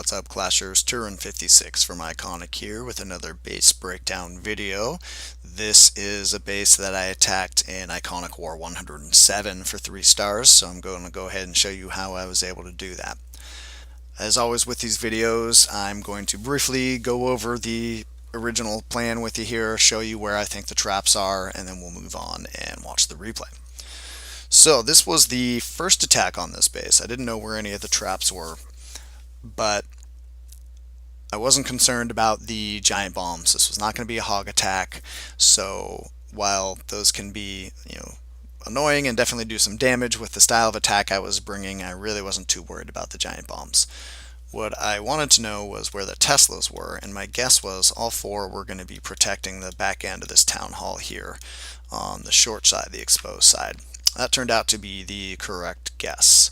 what's up, Clashers? Turin56 from iKonik here with another base breakdown video. This is a base that I attacked in iKonik War 107 for 3 stars, so I'm going to go ahead and show you how I was able to do that. As always with these videos, I'm going to briefly go over the original plan with you here, show you where I think the traps are, and then we'll move on and watch the replay. So this was the first attack on this base. I didn't know where any of the traps were, but I wasn't concerned about the giant bombs. This was not going to be a hog attack, so while those can be, annoying and definitely do some damage with the style of attack I was bringing, I really wasn't too worried about the giant bombs. What I wanted to know was where the Teslas were, and my guess was all 4 were going to be protecting the back end of this town hall here on the short side, the exposed side. That turned out to be the correct guess.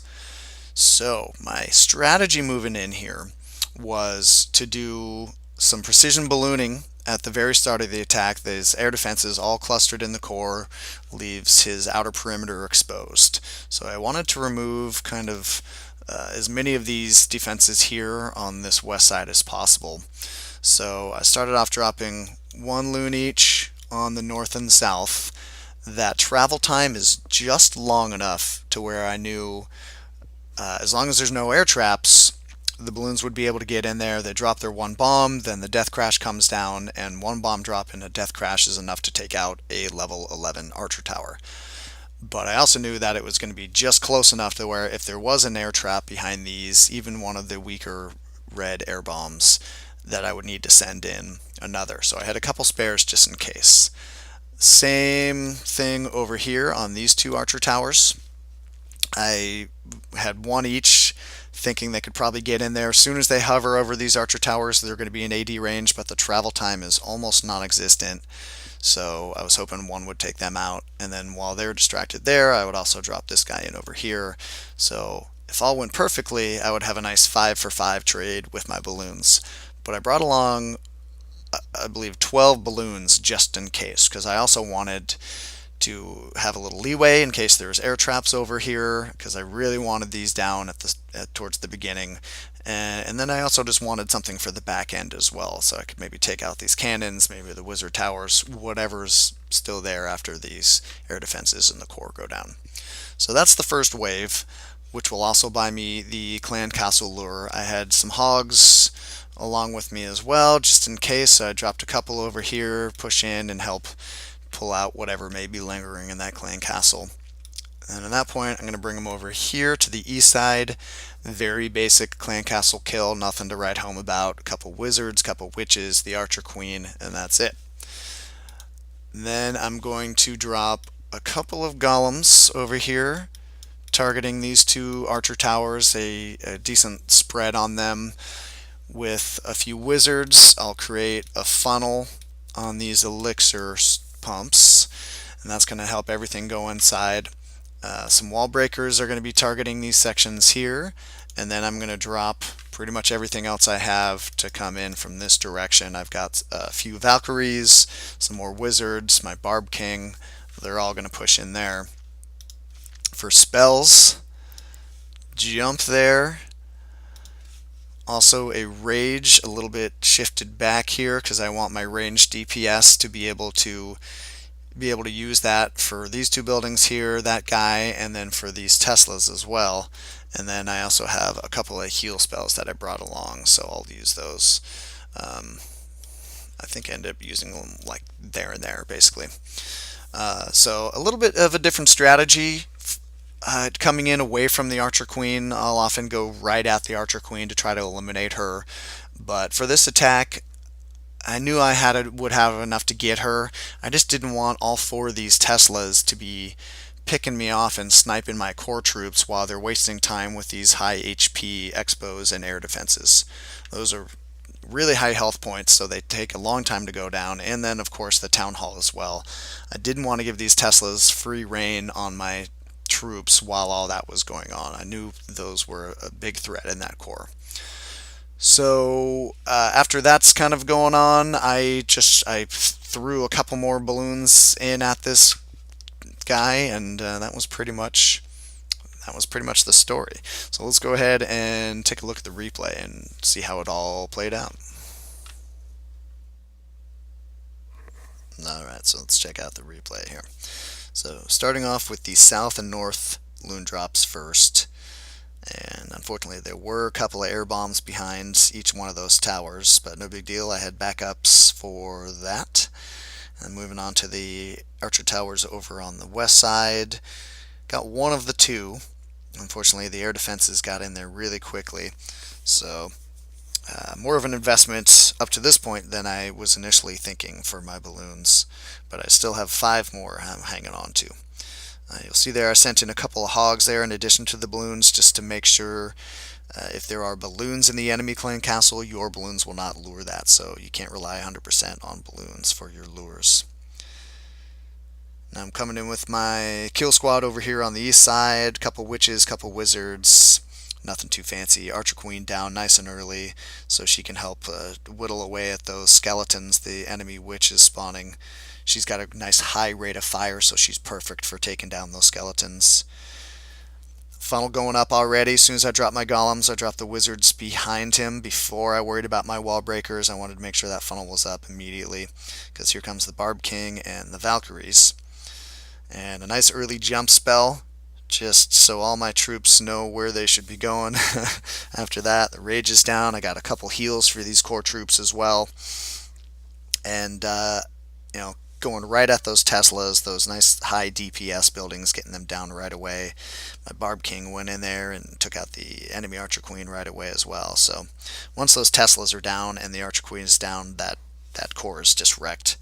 So my strategy moving in here was to do some precision ballooning at the very start of the attack. His air defenses all clustered in the core, leaves his outer perimeter exposed. So I wanted to remove kind of as many of these defenses here on this west side as possible. So I started off dropping 1 loon each on the north and south. That travel time is just long enough to where I knew as long as there's no air traps, the balloons would be able to get in there. They drop their 1 bomb, then the death crash comes down, and 1 bomb drop and a death crash is enough to take out a level 11 archer tower. But I also knew that it was going to be just close enough to where if there was an air trap behind these, even one of the weaker red air bombs, that I would need to send in another. So I had a couple spares just in case. Same thing over here on these 2 archer towers. I had 1 each, thinking they could probably get in there. As soon as they hover over these archer towers, they're going to be in AD range, but the travel time is almost non-existent. So I was hoping 1 would take them out, and then while they're distracted there, I would also drop this guy in over here. So if all went perfectly, I would have a nice 5 for 5 trade with my balloons. But I brought along, I believe, 12 balloons just in case, because I also wanted to have a little leeway in case there's air traps over here, because I really wanted these down towards the beginning, and then I also just wanted something for the back end as well, so I could maybe take out these cannons, maybe the wizard towers, whatever's still there after these air defenses in the core go down. So that's the first wave, which will also buy me the clan castle lure. I had some hogs along with me as well, just in case. So I dropped a couple over here, push in and help pull out whatever may be lingering in that clan castle. And at that point, I'm going to bring them over here to the east side. Very basic clan castle kill, nothing to write home about. A couple wizards, couple witches, the archer queen, and that's it. Then I'm going to drop a couple of golems over here, targeting these 2 archer towers, a decent spread on them. With a few wizards, I'll create a funnel on these elixir pumps, and that's going to help everything go inside. Some wall breakers are going to be targeting these sections here, and then I'm going to drop pretty much everything else I have to come in from this direction. I've got a few Valkyries, some more wizards, my Barb King. They're all going to push in there. For spells, jump there. Also a rage a little bit shifted back here because I want my ranged DPS to be able to use that for these 2 buildings here, that guy, and then for these Teslas as well. And then I also have a couple of heal spells that I brought along, so I'll use those. I think I ended up using them like there and there basically. So a little bit of a different strategy. Coming in away from the Archer Queen, I'll often go right at the Archer Queen to try to eliminate her. But for this attack, I knew I would have enough to get her. I just didn't want all 4 of these Teslas to be picking me off and sniping my core troops while they're wasting time with these high HP expos and air defenses. Those are really high health points, so they take a long time to go down, and then of course the town hall as well. I didn't want to give these Teslas free reign on my troops while all that was going on. I knew those were a big threat in that core. So after that's kind of going on, I threw a couple more balloons in at this guy, and that was pretty much that was pretty much the story. So let's go ahead and take a look at the replay and see how it all played out. Alright, so let's check out the replay here. So starting off with the south and north loon drops first. And unfortunately there were a couple of air bombs behind each one of those towers, but no big deal. I had backups for that. And moving on to the archer towers over on the west side. Got one of the two. Unfortunately the air defenses got in there really quickly. So more of an investment up to this point than I was initially thinking for my balloons. But I still have 5 more I'm hanging on to. You'll see there I sent in a couple of hogs there in addition to the balloons, just to make sure if there are balloons in the enemy clan castle, your balloons will not lure that, so you can't rely 100% on balloons for your lures. Now I'm coming in with my kill squad over here on the east side, couple witches, couple wizards, nothing too fancy. Archer queen down nice and early so she can help whittle away at those skeletons the enemy witch is spawning. She's got a nice high rate of fire, so she's perfect for taking down those skeletons. Funnel going up already. As soon as I drop my golems, I dropped the wizards behind him before I worried about my wall breakers. I wanted to make sure that funnel was up immediately, because here comes the Barb King and the Valkyries. And a nice early jump spell, just so all my troops know where they should be going. After that, the rage is down. I got a couple heals for these core troops as well. And, you know, going right at those Teslas, those nice high DPS buildings, getting them down right away. My Barb King went in there and took out the enemy Archer Queen right away as well. So once those Teslas are down and the Archer Queen is down, that core is just wrecked.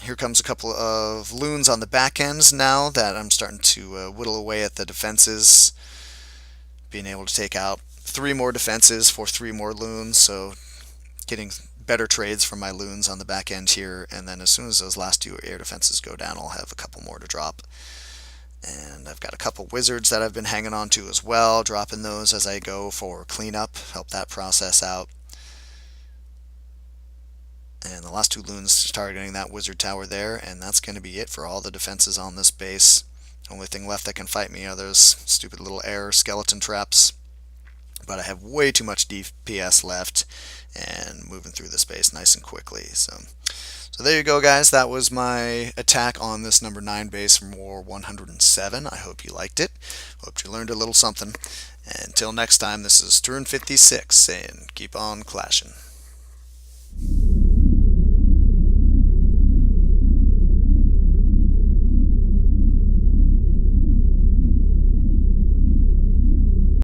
Here comes a couple of loons on the back ends now that I'm starting to whittle away at the defenses. Being able to take out 3 more defenses for 3 more loons, so getting better trades from my loons on the back end here, and then as soon as those last 2 air defenses go down, I'll have a couple more to drop. And I've got a couple wizards that I've been hanging on to as well, dropping those as I go for cleanup, help that process out. And the last 2 loons targeting that wizard tower there, and that's going to be it for all the defenses on this base. Only thing left that can fight me are those stupid little air skeleton traps. But I have way too much DPS left and moving through the space nice and quickly. So there you go, guys. That was my attack on this number 9 base from War 107. I hope you liked it. Hope you learned a little something. And until next time, this is Turin56 saying keep on clashing.